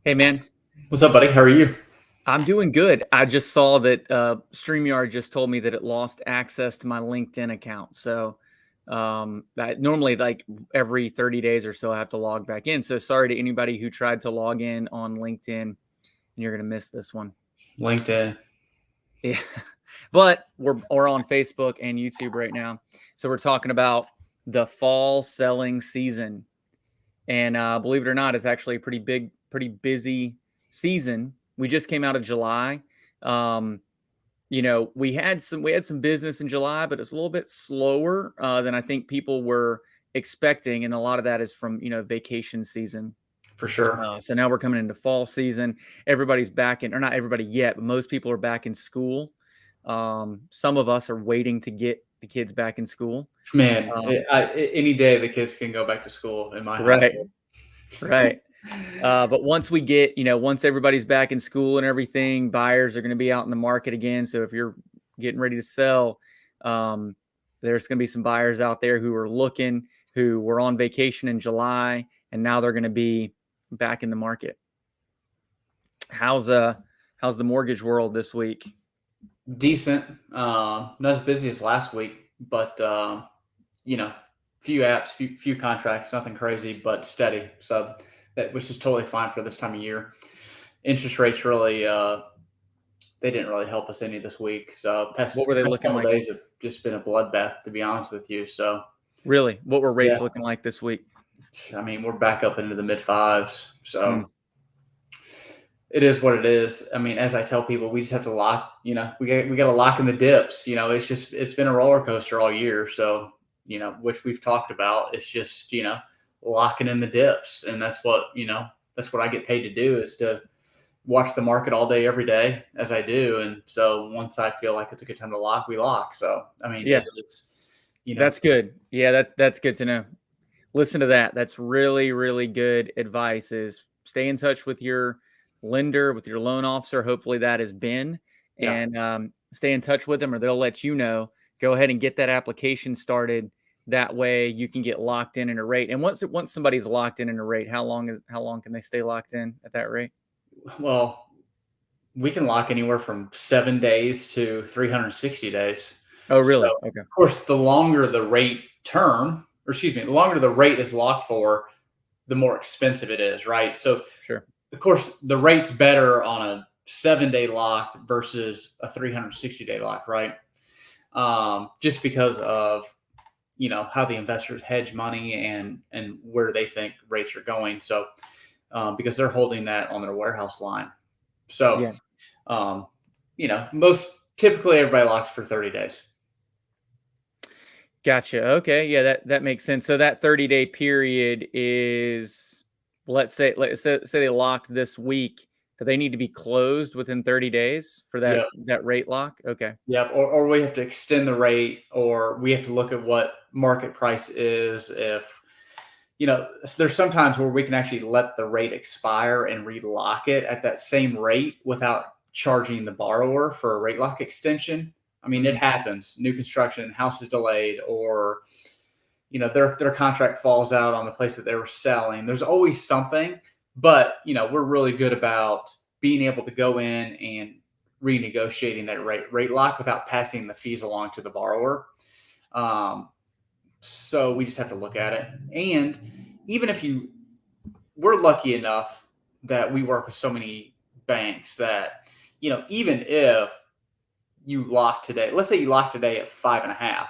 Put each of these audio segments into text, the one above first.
Hey man, What's up, buddy? How are you? I'm doing good. I just saw that StreamYard just told me that it lost access to my LinkedIn account. So that normally like every 30 days or so I have to log back in. So sorry to anybody who tried to log in on LinkedIn and you're gonna miss this one. LinkedIn. Yeah. But we're on Facebook and YouTube right now. So we're talking about the fall selling season. And believe it or not, it's actually a pretty big, pretty busy season. We just came out of July. Um, we had some business in July, but it's a little bit slower than I think people were expecting, and a lot of that is from vacation season. For sure. So now we're coming into fall season. Everybody's back in, or not everybody yet, but most people are back in school. Some of us are waiting to get the kids back in school. Man, Um, any day the kids can go back to school in my right, household. right. But once we get, once everybody's back in school and everything, buyers are going to be out in the market again. So if you're getting ready to sell, um, there's going to be some buyers out there who are looking, who were on vacation in July, and now they're going to be back in the market. How's uh how's the mortgage world this week? Decent. Not as busy as last week, but you know, few apps, few contracts, nothing crazy, but steady. So that which is totally fine for this time of year. Interest rates really they didn't really help us any this week. So What past were they past looking couple like? days have just been a bloodbath, to be honest with you. So Really? What were yeah, rates looking like this week? I mean we're back up into the mid fives. Mm, So it is what it is. I mean, as I tell people, we just have to lock. We got to lock in the dips. It's been a roller coaster all year. So which we've talked about. It's just locking in the dips, and that's what I get paid to do is to watch the market all day, every day, as I do. And so once I feel like it's a good time to lock, we lock. So I mean, yeah, it's you know, that's good. Yeah, that's good to know. Listen to that. That's really, really good advice is stay in touch with your lender, with your loan officer. Hopefully that has been, yeah. and stay in touch with them or they'll let you know. Go ahead and get that application started. That way you can get locked in a rate. And once somebody's locked in a rate, how long can they stay locked in at that rate? Well, we can lock anywhere from 7 days to 360 days. Oh, So, really? Okay. of course, the longer the rate term, or excuse me, the longer the rate is locked for, the more expensive it is, right? So, Sure. of course, the rate's better on a 7 day lock versus a 360-day lock, right? Just because of how the investors hedge money and where they think rates are going. So, because they're holding that on their warehouse line. So, Yeah. um, most typically everybody locks for 30 days. Gotcha. Okay. Yeah, that makes sense. So that 30-day period is, let's say they locked this week. Do they need to be closed within 30 days for that Yep. that rate lock? Okay. Yep. Or we have to extend the rate, or we have to look at what market price is. If, there's sometimes where we can actually let the rate expire and relock it at that same rate without charging the borrower for a rate lock extension. I mean, it Mhm. happens. New construction, house is delayed, or their contract falls out on the place that they were selling. There's always something, but we're really good about being able to go in and renegotiating that rate lock without passing the fees along to the borrower. Um, so we just have to look at it. And even if we're lucky enough that we work with so many banks that even if you lock today, let's say you lock today at 5.5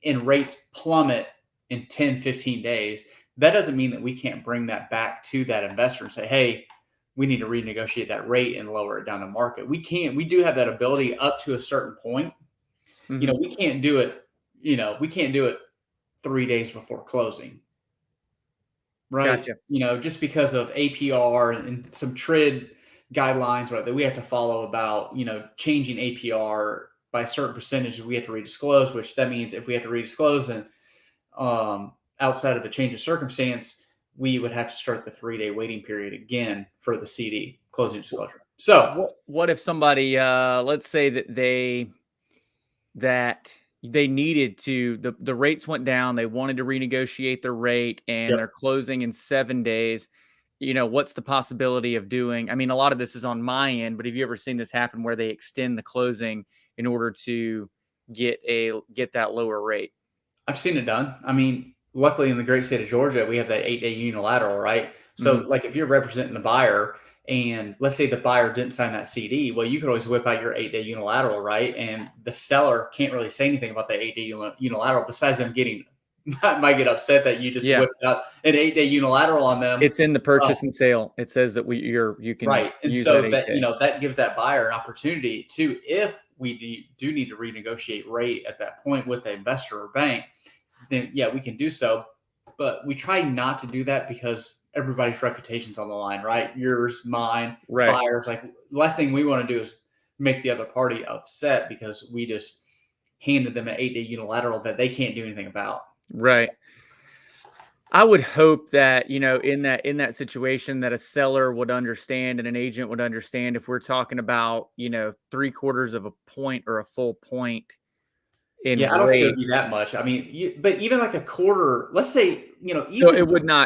and rates plummet in 10, 15 days, that doesn't mean that we can't bring that back to that investor and say, hey, we need to renegotiate that rate and lower it down to market. We do have that ability up to a certain point. Mhm. We can't do it, we can't do it 3 days before closing, right? Gotcha. Just because of APR and some TRID guidelines, right, that we have to follow about, changing APR by a certain percentage, we have to redisclose, which that means if we have to redisclose, then outside of a change of circumstance, we would have to start the 3 day waiting period again for the CD closing disclosure. So, What if somebody let's say that they needed to the rates went down, they wanted to renegotiate their rate and yep. they're closing in 7 days. what's the possibility of doing? I mean, a lot of this is on my end, but have you ever seen this happen where they extend the closing in order to get that lower rate? I've seen it done. I mean, luckily in the great state of Georgia, we have that 8-day unilateral, right? So, Mhm. like, if you're representing the buyer, and let's say the buyer didn't sign that CD, well, you could always whip out your 8-day unilateral, right? And the seller can't really say anything about that 8-day unilateral besides them getting might get upset that you just Yeah. whipped out an 8-day unilateral on them. It's in the Uh, purchase and sale. It says that you can Right. And use that so 8 that, day. that gives that buyer an opportunity to, if we do need to renegotiate rate at that point with the investor or bank, then yeah, we can do so. But we try not to do that because everybody's reputation's on the line, right? Yours, mine, Right. buyers. Like, the last thing we want to do is make the other party upset because we just handed them an 8-day unilateral that they can't do anything about. Right. I would hope that, in that situation that a seller would understand and an agent would understand if we're talking about, 3/4 of a point or a full point in Yeah, I don't think it would rate. be that much. I mean, but even like a quarter, let's say, So even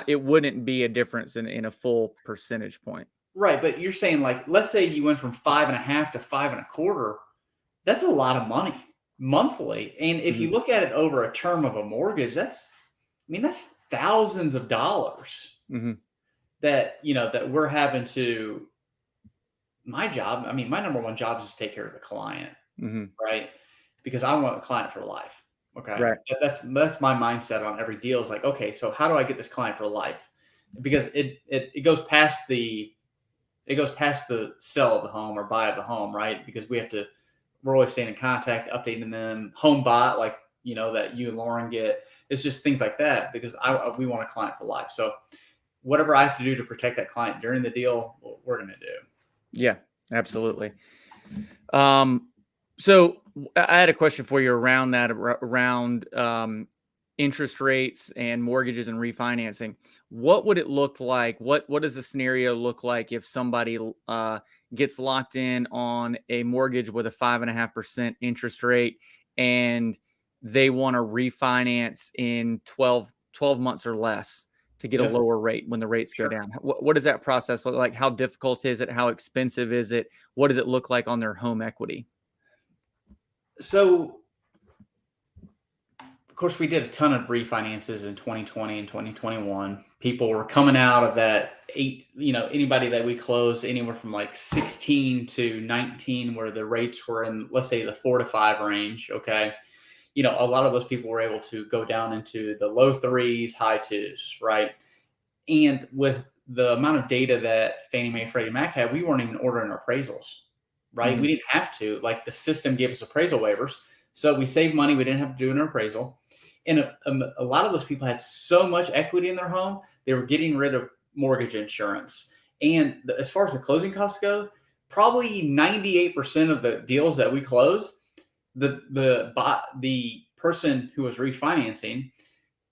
it wouldn't be a difference in a full percentage point. right. But you're saying, like, let's say you went from 5.5 to 5.25. That's a lot of money monthly. And if Mhm. you look at it over a term of a mortgage, that's thousands of dollars Mhm. that, that we're having to. My job, I mean, my number one job is to take care of the client, Mhm. right? Because I want a client for life. Okay. Right. That's my mindset on every deal is like, okay, so how do I get this client for life? Because it goes past the sell of the home or buy of the home, right? Because we're always staying in contact, updating them, home bot, like, that you and Lauren get. It's just things like that because we want a client for life. So whatever I have to do to protect that client during the deal, we're going to do. Yeah, absolutely. Um, so I had a question for you around that, around interest rates and mortgages and refinancing. What would it look like? What does the scenario look like if somebody gets locked in on a mortgage with a 5.5% interest rate and they want to refinance in 12 months or less to get a Yep. lower rate when the rates go Sure. down? What does that process look like? How difficult is it? How expensive is it? What does it look like on their home equity? So, of course, we did a ton of refinances in 2020 and 2021. People were coming out of that anybody that we closed anywhere from like 16 to 19, where the rates were in, let's say, the 4 to 5 range. Okay. A lot of those people were able to go down into the low threes, high twos, right? And with the amount of data that Fannie Mae, Freddie Mac had, we weren't even ordering appraisals, right? Mhm. We didn't have to. Like, the system gave us appraisal waivers. So we saved money. We didn't have to do an appraisal. And a lot of those people had so much equity in their home, they were getting rid of mortgage insurance. And as far as the closing costs go, probably 98% of the deals that we closed, the person who was refinancing,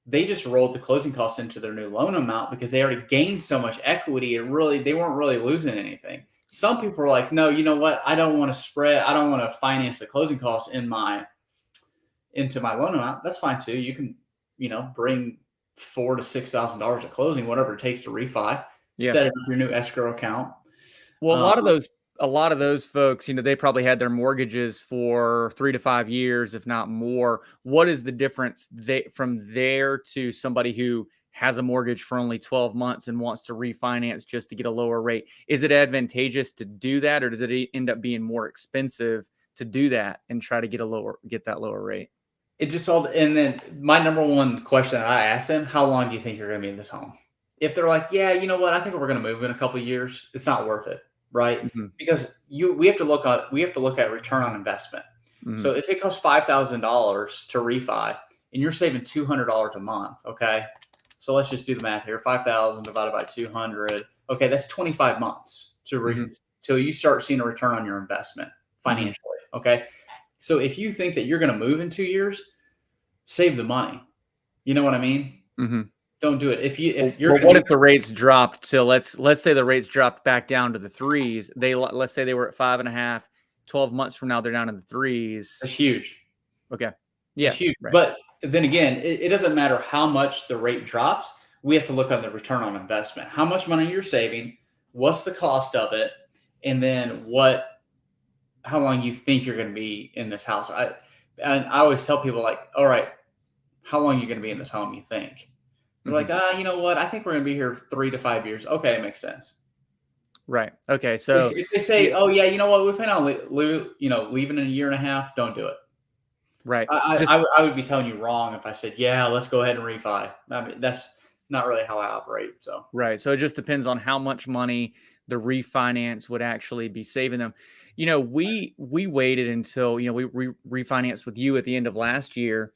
they just rolled the closing costs into their new loan amount because they already gained so much equity. They weren't really losing anything. Some people are like, no, you know what? I don't want to finance the closing costs into my loan amount. That's fine too. You can, bring $4,000 to $6,000 at closing, whatever it takes to refi. Yeah. Set it up your new escrow account. Well, Um, a lot of those folks, they probably had their mortgages for 3 to 5 years, if not more. What is the difference from there to somebody who has a mortgage for only 12 months and wants to refinance just to get a lower rate? Is it advantageous to do that, or does it end up being more expensive to do that and try to get that lower rate? It just all, and then my number one question that I ask them: how long do you think you're going to be in this home? If they're like, yeah, you know what, I think we're going to move in a couple of years, it's not worth it, right? Mhm. Because we have to look at return on investment. So Mhm. if it costs $5,000 to refi and you're saving $200 a month, okay, so let's just do the math here: 5,000 divided by 200. Okay, that's 25 months Mhm. till you start seeing a return on your investment Mhm. financially. Okay, so if you think that you're going to move in 2 years, save the money. You know what I mean? Mhm. Don't do it. If you're Well, going to what be if the rates dropped to let's say the rates dropped back down to the threes. Let's say they were at 5.5. 12 months from now, they're down in the That's threes. huge. Okay. That's Yeah. huge. Right. But then again, it doesn't matter how much the rate drops. we have to look on the return on investment. How much money you're saving, what's the cost of it, and then how long you think you're going to be in this house. And I always tell people like, all right, how long are you going to be in this home? You think they're like, Mhm. you know what? I think we're going to be here 3 to 5 years. Okay, it makes sense. Right. Okay. So, If they say, yeah, oh yeah, you know what? We plan on leaving in a year and a half. Don't do it. right. Just I would be telling you wrong if I said, yeah, let's go ahead and refi. I mean, that's not really how I operate. So right. So it just depends on how much money the refinance would actually be saving them. You know, we waited until, we refinanced with you at the end of last year.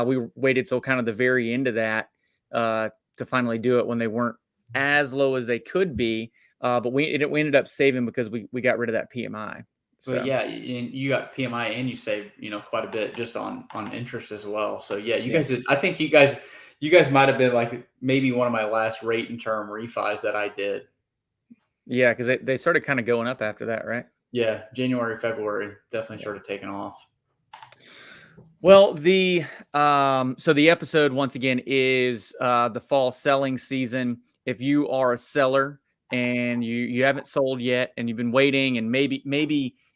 We waited till kind of the very end of that to finally do it when they weren't as low as they could be. But we ended up saving because we got rid of that PMI. but So yeah, and you got PMI and you saved, quite a bit just on interest as well. So yeah, you yeah, guys I think you guys might have been like maybe one of my last rate and term refis that I did. yeah, because they started kind of going up after that, right? Yeah, January, February definitely Yeah. started taking off. Well, so the episode once again is the fall selling season. If you are a seller and you haven't sold yet and you've been waiting, and maybe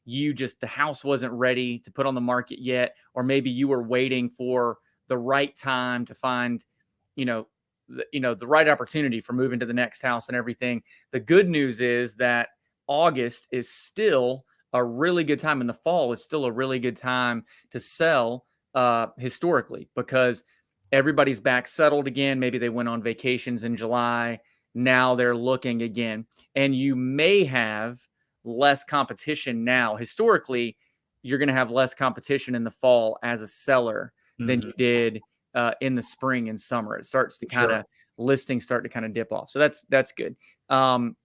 the house wasn't ready to put on the market yet, or maybe you were waiting for the right time to find, you know, the right opportunity for moving to the next house and everything. The good news is that August is still a really good time, and the fall is still a really good time to sell historically, because everybody's back settled again. Maybe they went on vacations in July. Now they're looking again. And you may have less competition now. Historically, you're going to have less competition in the fall as a seller than Mhm, you did in the spring and summer. It starts to for kind sure. of listings start to kind of dip off. So that's good. Um,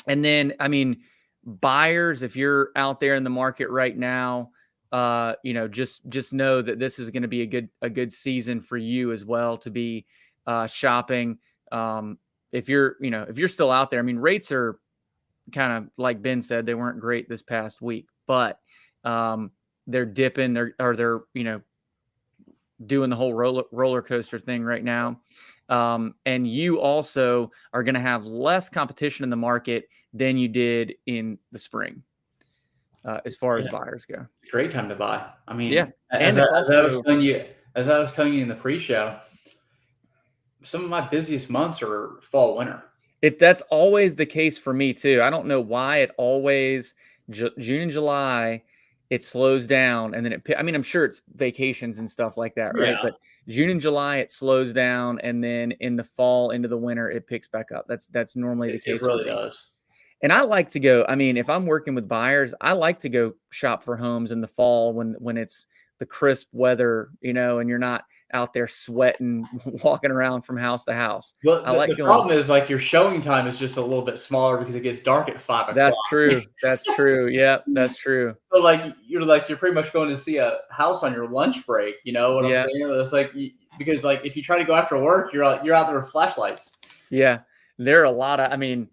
and then, I mean, buyers, if you're out there in the market right now, just know that this is going to be a good season for you as well to be shopping. If you're still out there, I mean, rates are kind of like Ben said, they weren't great this past week, but um, they're dipping. They're doing the whole roller coaster thing right now. And you also are going to have less competition in the market than you did in the spring, as far as Yeah, buyers go. great time to buy. I Yeah. mean, And it's also, as I was telling you in the pre-show, some of my busiest months are fall, winter. that's always the case for me too. I don't know why it always, June and July, it slows down, and then I mean, I'm sure it's vacations and stuff like that, right? Yeah, But June and July, it slows down, and then in the fall into the winter, it picks back up. That's normally the it case for really me. does. And I like to go, I mean, if I'm working with buyers, I like to go shop for homes in the fall when it's the crisp weather, and you're not out there sweating, walking around from house to house. Well, I the like going. problem is, like, your showing time is just a little bit smaller because it gets dark at 5 o'clock. That's true. That's true. Yep, that's true. So, you're pretty much going to see a house on your lunch break, you know what I'm Yeah, saying? It's like because, like, if you try to go after work, you're out there with flashlights. yeah. There are a lot of, I mean,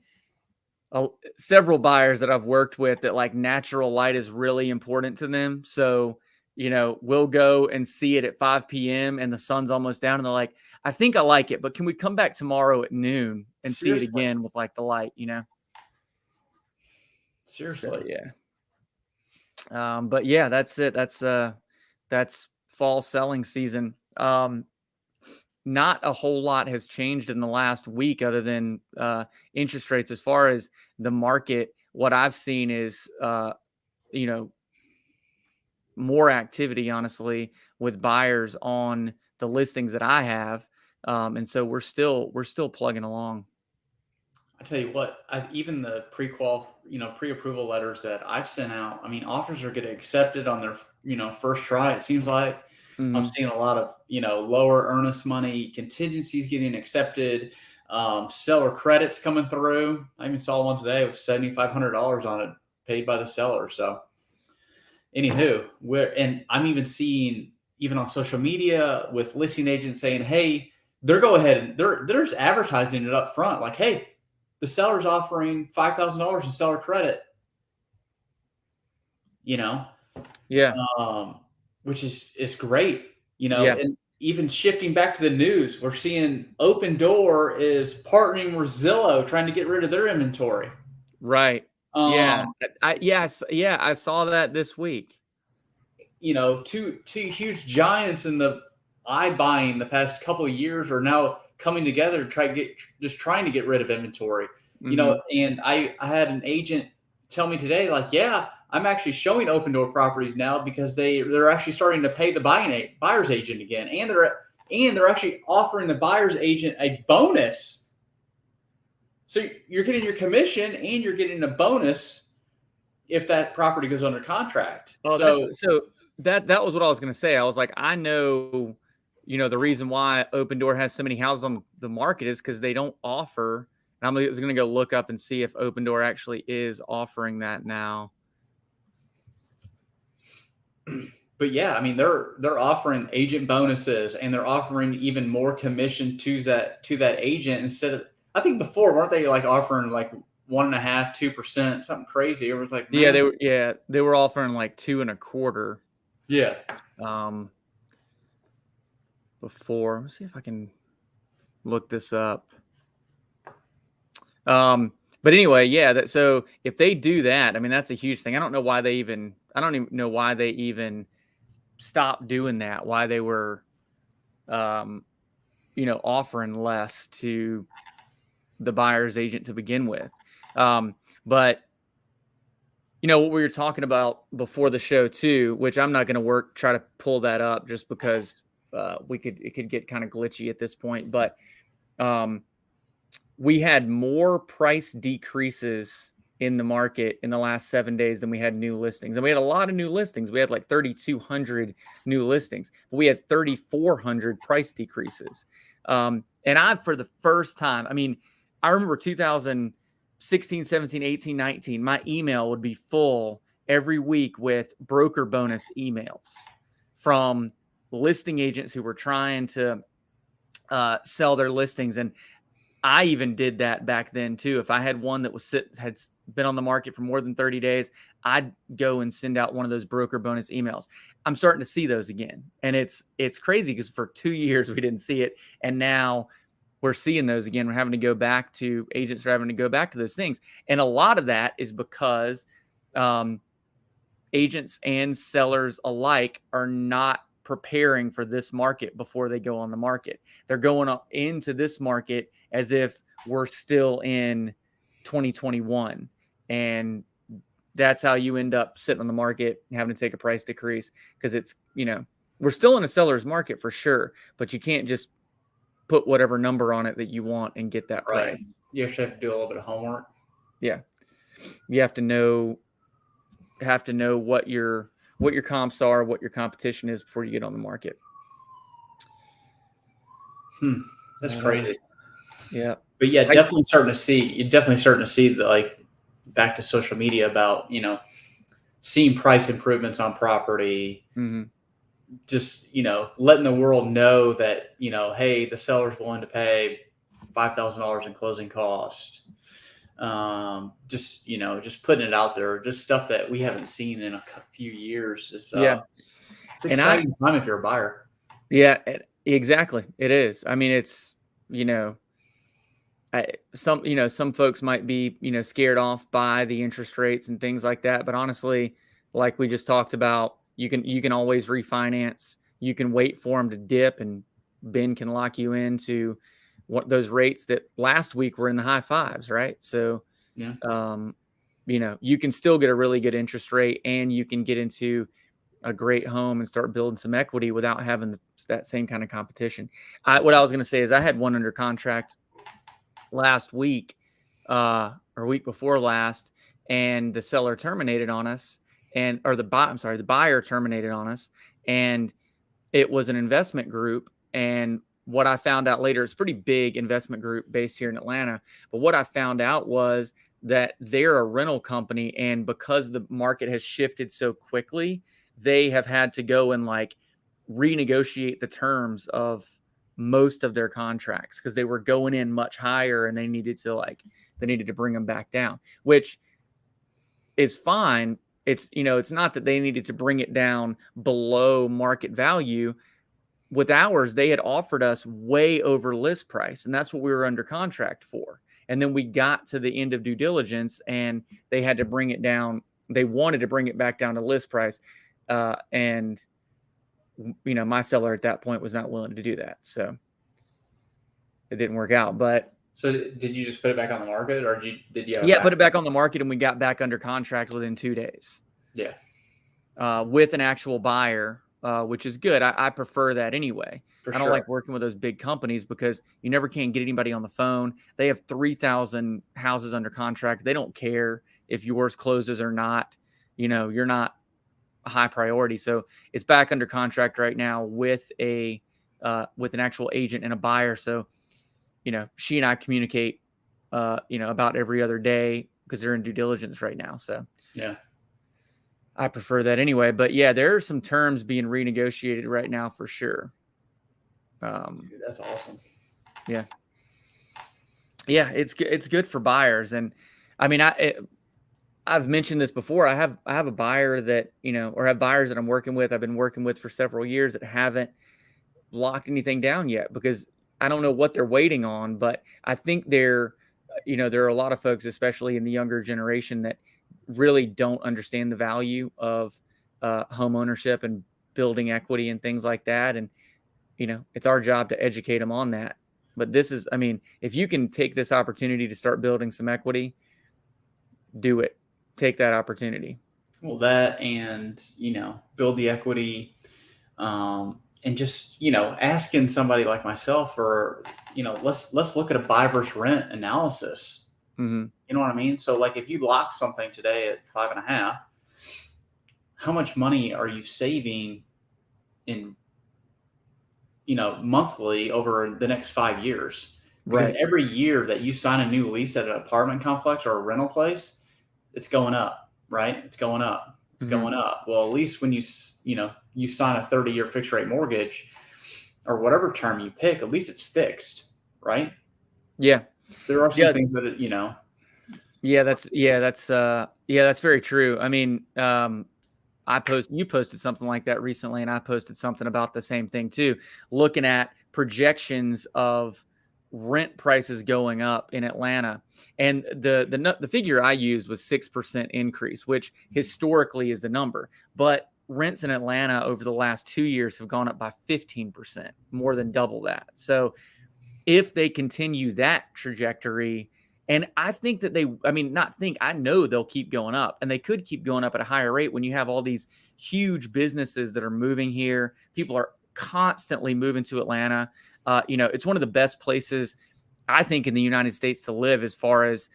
several buyers that I've worked with that like natural light is really important to them. So, we'll go and see it at 5 p.m. and the sun's almost down, and they're like, I think I like it, but can we come back tomorrow at noon and see it Seriously, again with like the light? So seriously. yeah. But yeah, that's it. That's fall selling season. Not a whole lot has changed in the last week other than interest rates. As far as the market, what I've seen is you know more activity, honestly, with buyers on the listings that I have, and so we're still plugging along. I tell you what, even the pre-approval letters that I've sent out. I mean, offers are getting accepted on their first try. It seems like I'm Hmm. seeing a lot of lower earnest money contingencies getting accepted. Seller credits coming through. I even saw one today with $7,500 on it, paid by the seller. So, anywho, I'm even seeing even on social media with listing agents saying, "Hey, they're go ahead and they're just advertising it up front, like, hey, the seller's offering $5,000 in seller credit, you know, Yeah, um, which is great, yeah, and even shifting back to the news, we're seeing Open Door is partnering with Zillow, trying to get rid of their inventory. Right. Yeah. Um, Yes. Yeah. I saw that this week. two huge giants in the iBuying the past couple of years are now coming together to trying to get rid of inventory. Hmm. And I had an agent tell me today, like, yeah, I'm actually showing Open Door properties now because they're actually starting to pay the buyer's agent again, and they're actually offering the buyer's agent a bonus. So you're getting your commission and you're getting a bonus if that property goes under contract. Oh, So that was what I was going to say. I was like, I know, the reason why Open Door has so many houses on the market is because they don't offer. And I'm going to go look up and see if Open Door actually is offering that now. but yeah, I mean they're offering agent bonuses and they're offering even more commission to that agent instead of, I think before, weren't they like offering like 1.5%, 2%, something crazy? It was like, Yeah, man, they were offering like 2.25. yeah, Before. Let's see if I can look this up. But anyway, yeah. So if they do that, I mean, that's a huge thing. I don't even know why they even stopped doing that. Why they were, offering less to the buyer's agent to begin with. But what we were talking about before the show too, which I'm not going to try to pull that up just because it could get kind of glitchy at this point. But we had more price decreases in the market in the last 7 days than we had new listings. And we had a lot of new listings. We had like 3,200 new listings, but we had 3,400 price decreases. And for the first time, I mean, I remember 2016, 17, 18, 19, my email would be full every week with broker bonus emails from listing agents who were trying to sell their listings. And I even did that back then too. If I had one that had been on the market for more than 30 days, I'd go and send out one of those broker bonus emails. I'm starting to see those again. And it's crazy because for 2 years we didn't see it. And now we're seeing those again. Agents are having to go back to those things. And a lot of that is because agents and sellers alike are not preparing for this market before they go on the market. They're going up into this market as if we're still in 2021. And that's how you end up sitting on the market, having to take a price decrease because it's, we're still in a seller's market for sure, but you can't just put whatever number on it that you want and get that right. price. You actually have to do a little bit of homework. Yeah. You have to know what your comps are, what your competition is before you get on the market. That's crazy. Yeah. But yeah, you're definitely starting to see the, like, back to social media about, seeing price improvements on property. Mm-hmm. Just, letting the world know that, hey, the seller's willing to pay $5,000 in closing cost. Just putting it out there, just stuff that we haven't seen in a few years. It's an exciting time if you're a buyer. Yeah, exactly. It is. I mean, it's, some folks might be, scared off by the interest rates and things like that. But honestly, like we just talked about, you can always refinance. You can wait for them to dip, and Ben can lock you into those rates that last week were in the high fives, right? So, yeah, you can still get a really good interest rate, and you can get into a great home and start building some equity without having that same kind of competition. What I was going to say is I had one under contract last week or week before last, and the seller terminated on us, the buyer terminated on us, and it was an investment group. And what I found out later, it's a pretty big investment group based here in Atlanta. But what I found out was that they're a rental company, and because the market has shifted so quickly, they have had to go and like renegotiate the terms of most of their contracts because they were going in much higher, and they needed to bring them back down, which is fine. It's not that they needed to bring it down below market value. with ours, they had offered us way over list price, and that's what we were under contract for. And then we got to the end of due diligence, and they had to bring it down. They wanted to bring it back down to list price, and my seller at that point was not willing to do that, so it didn't work out. But So did you just put it back on the market, or did you have yeah, put it back on the market, and we got back under contract within 2 days. Yeah. With an actual buyer, which is good. I prefer that anyway. I don't like working with those big companies because you never can get anybody on the phone. They have 3,000 houses under contract. They don't care if yours closes or not. You're not a high priority. So it's back under contract right now with an actual agent and a buyer. So, she and I communicate, about every other day because they're in due diligence right now. So yeah. I prefer that anyway, but yeah, there are some terms being renegotiated right now for sure. Dude, that's awesome. Yeah, it's good for buyers, and I mean, I've mentioned this before. I have a buyer that or have buyers that I'm working with. I've been working with for several years that haven't locked anything down yet because I don't know what they're waiting on. But I think there are a lot of folks, especially in the younger generation, that really don't understand the value of home ownership and building equity and things like that. And, it's our job to educate them on that. But if you can take this opportunity to start building some equity, do it. Take that opportunity. Well, that and, build the equity, and just, asking somebody like myself for, let's look at a buy versus rent analysis. Mm-hmm. You know what I mean? So like if you lock something today at 5.5, how much money are you saving in, monthly over the next 5 years? Because every year that you sign a new lease at an apartment complex or a rental place, it's going up, right? It's going up. It's going up. Well, at least when you sign a 30-year fixed rate mortgage or whatever term you pick, at least it's fixed, right? Yeah. There are some things that, Yeah, that's very true. I mean, you posted something like that recently, and I posted something about the same thing too, looking at projections of rent prices going up in Atlanta. And the figure I used was 6% increase, which historically is the number. But rents in Atlanta over the last 2 years have gone up by 15%, more than double that. So if they continue that trajectory, and I think that I know they'll keep going up, and they could keep going up at a higher rate when you have all these huge businesses that are moving here. People are constantly moving to Atlanta. It's one of the best places, I think, in the United States to live as far as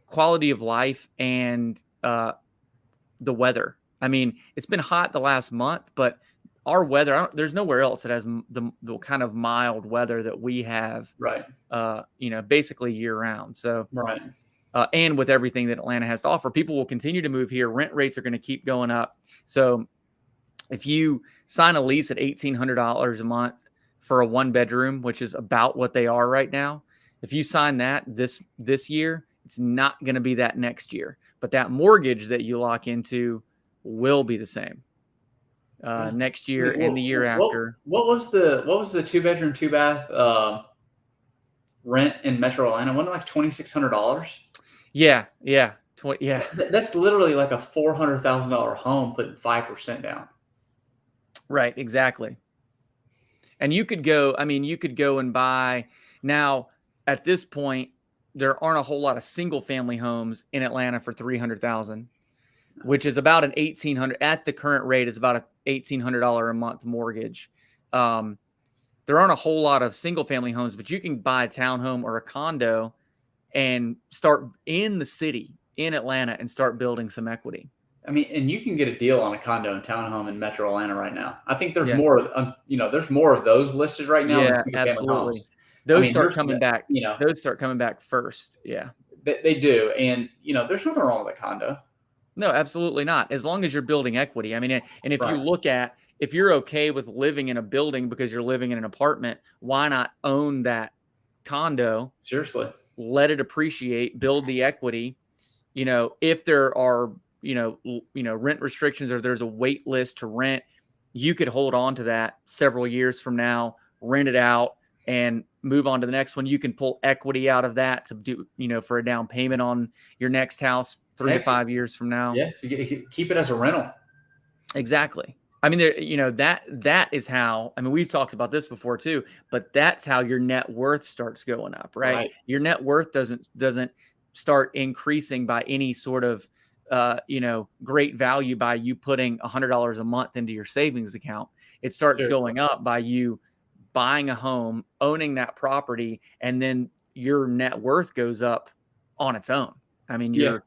quality of life and the weather. I mean, it's been hot the last month, but our weather, there's nowhere else that has the kind of mild weather that we have, right? Basically year round. So, right. And with everything that Atlanta has to offer, people will continue to move here. Rent rates are going to keep going up. So if you sign a lease at $1,800 a month for a 1-bedroom, which is about what they are right now, if you sign that this year, it's not going to be that next year. But that mortgage that you lock into will be the same next year and the year after. What was the 2-bedroom, 2-bath rent in Metro Atlanta? Wasn't it like $2,600? Yeah. That's literally like a $400,000 home putting 5% down. Right, exactly. And you could go and buy now. At this point, there aren't a whole lot of single family homes in Atlanta for $300,000, which is about an $1,800 at the current rate. Is about a $1,800 a month mortgage. There aren't a whole lot of single family homes, but you can buy a townhome or a condo and start in the city in Atlanta and start building some equity. I mean, and you can get a deal on a condo and townhome in Metro Atlanta right now. I think there's more. There's more of those listed right now. Yeah, absolutely. Those start coming back. Those start coming back first. Yeah, they do, and there's nothing wrong with a condo. No, absolutely not. As long as you're building equity. I mean, and if you look at, if you're okay with living in a building because you're living in an apartment, why not own that condo? Seriously, let it appreciate, build the equity. If there are rent restrictions or there's a wait list to rent, you could hold on to that several years from now, rent it out, and move on to the next one. You can pull equity out of that to do, for a down payment on your next house 3 to 5 years from now. Yeah, you keep it as a rental. Exactly. I mean, that is how. I mean, we've talked about this before too, but that's how your net worth starts going up, right? Right. Your net worth doesn't start increasing by any sort of great value by you putting $100 a month into your savings account. It starts Seriously. going up by you buying a home, owning that property, and then your net worth goes up on its own. I mean, Yeah.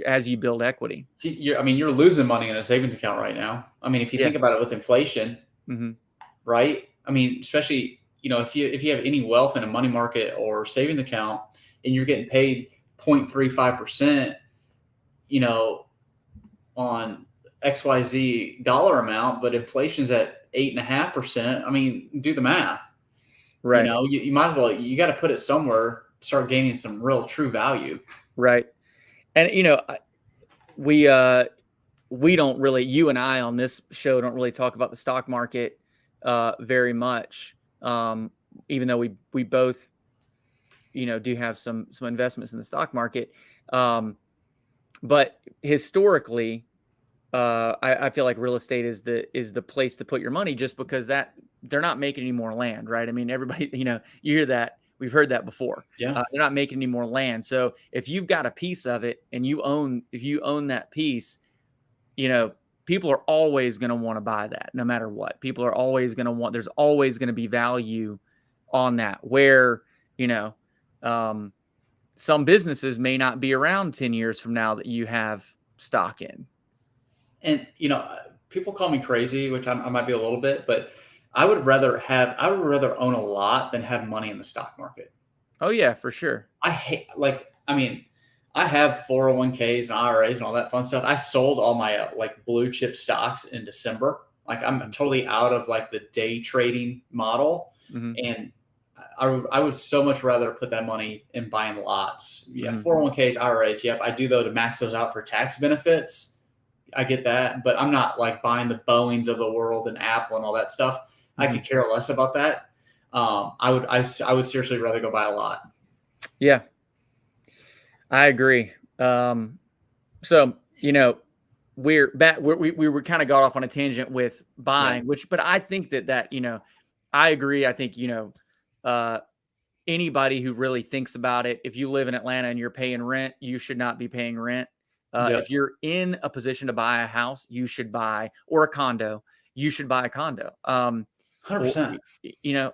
as you build equity. I mean, you're losing money in a savings account right now. I mean, if you Yeah. think about it with inflation, Hmm. right? I mean, especially if you have any wealth in a money market or savings account, and you're getting paid 0.35%, you know, on XYZ dollar amount, but inflation's at 8.5%. I mean, do the math. Right. You might as well, you got to put it somewhere, start gaining some real true value. Right. And we we don't really, you and I on this show don't really talk about the stock market very much. Even though we both do have some investments in the stock market. But historically, I feel like real estate is the place to put your money, just because that they're not making any more land, right? I mean, everybody, you hear that. We've heard that before. Yeah. They're not making any more land. So if you've got a piece of it and if you own that piece, people are always going to want to buy that no matter what. People are always going to there's always going to be value on that, where, you know, um, some businesses may not be around 10 years from now that you have stock in. And people call me crazy, which I might be a little bit, but I would rather own a lot than have money in the stock market. Oh yeah, for sure. I mean, I have 401ks and IRAs and all that fun stuff. I sold all my blue chip stocks in December. Like, I'm totally out of like the day trading model, Mm-hmm. and I would so much rather put that money in buying lots. Yeah, Mm-hmm. 401ks, IRAs. Yep, I do though to max those out for tax benefits. I get that, but I'm not like buying the Boeings of the world and Apple and all that stuff. I Mm-hmm. could care less about that. I would seriously rather go buy a lot. Yeah, I agree. So, we're back. We were kind of got off on a tangent with Yeah, buying, but I think that I agree. I think uh, anybody who really thinks about it, if you live in Atlanta and you're paying rent, you should not be paying rent. yeah, If you're in a position to buy a house, you should buy, or a condo, you should buy a condo. 100%.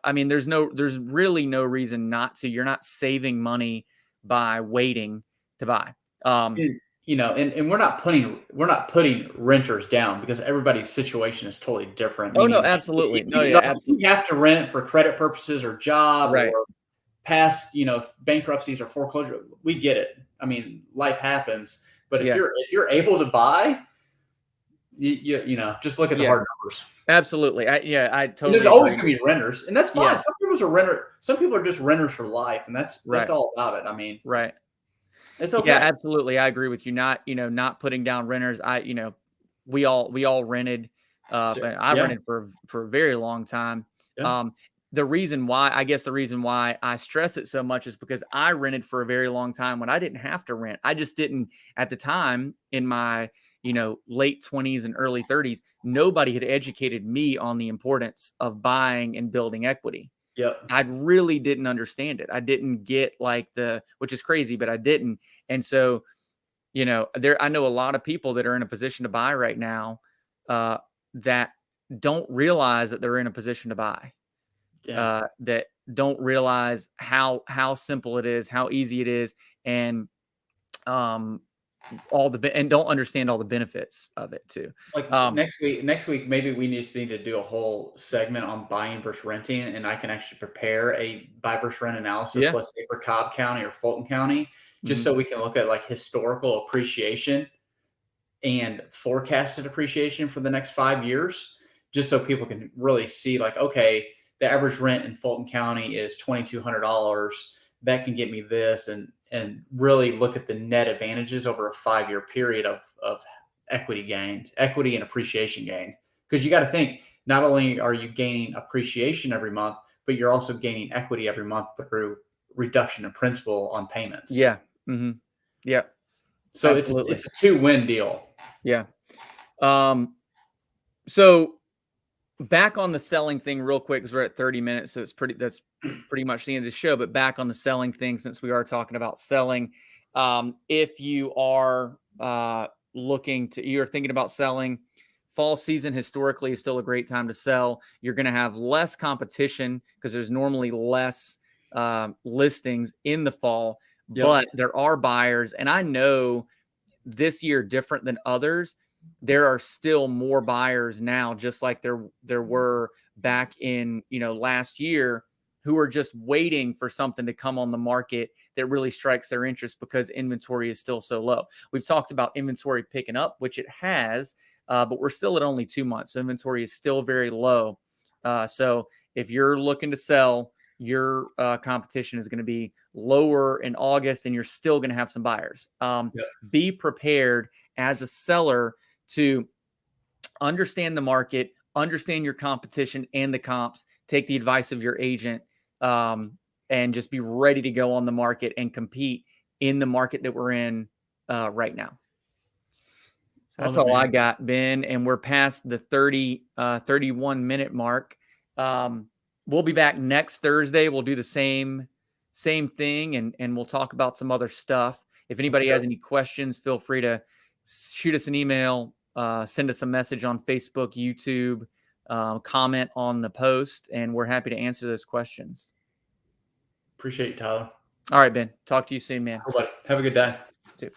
I mean, there's really no reason not to. You're not saving money by waiting to buy. Um, And we're not putting renters down, because everybody's situation is totally different. oh no, Meaning, absolutely. if No, you, yeah, like, if absolutely. you have to rent for credit purposes or job Right. or past, bankruptcies or foreclosure, we get it. I mean, life happens. But if Yeah. you're able to buy, just look at the Yeah. hard numbers. Absolutely. I And there's totally always agree. going to be renters, and that's fine. Yeah. Some people are just renters for life, and that's Right. all about it. I mean, Right. it's Yeah, okay. absolutely. I agree with you. Not putting down renters. We all rented. So, But I yeah, rented for a very long time. yeah, Um, the reason why I stress it so much is because I rented for a very long time when I didn't have to rent. I just didn't at the time in my, late 20s and early 30s. Nobody had educated me on the importance of buying and building equity. yep, I really didn't understand it. I didn't get which is crazy, but I didn't. And so, I know a lot of people that are in a position to buy right now, uh, that don't realize that they're in a position to buy, yeah. that don't realize how simple it is, how easy it is, and um, and don't understand all the benefits of it too. Like, Um, next week, maybe we just need to do a whole segment on buying versus renting, and I can actually prepare a buy versus rent analysis, yeah. let's say for Cobb County or Fulton County, just Hmm. so we can look at like historical appreciation and forecasted appreciation for the next 5 years, just so people can really see, like, okay, the average rent in Fulton County is $2,200. That can get me this, and really look at the net advantages over a 5-year period of equity gained, equity and appreciation gained. because you got to think, not only are you gaining appreciation every month, but you're also gaining equity every month through reduction in principal on payments. Yeah. Mm-hmm. Yeah. So Absolutely. it's a two-win deal. Yeah. So back on the selling thing real quick, because we're at 30 minutes, so that's pretty much the end of the show. But back on the selling thing, since we are talking about selling, if you are you're thinking about selling, fall season historically is still a great time to sell. You're going to have less competition because there's normally less listings in the fall, Yep. but there are buyers, and I know this year different than others. There are still more buyers now, just like there were back in last year, who are just waiting for something to come on the market that really strikes their interest because inventory is still so low. We've talked about inventory picking up, which it has, but we're still at only 2 months. So inventory is still very low. So if you're looking to sell, your competition is going to be lower in August, and you're still going to have some buyers. Yep. Be prepared as a seller to understand the market, understand your competition and the comps, take the advice of your agent, and just be ready to go on the market and compete in the market that we're in right now. So that's all I got, Ben. And we're past the 31-minute mark. We'll be back next Thursday. We'll do the same thing, and we'll talk about some other stuff. If anybody has any questions, feel free to shoot us an email, send us a message on Facebook, YouTube, comment on the post, and we're happy to answer those questions. Appreciate you, Tyler. All right, Ben. Talk to you soon, man. Have a good day. You too.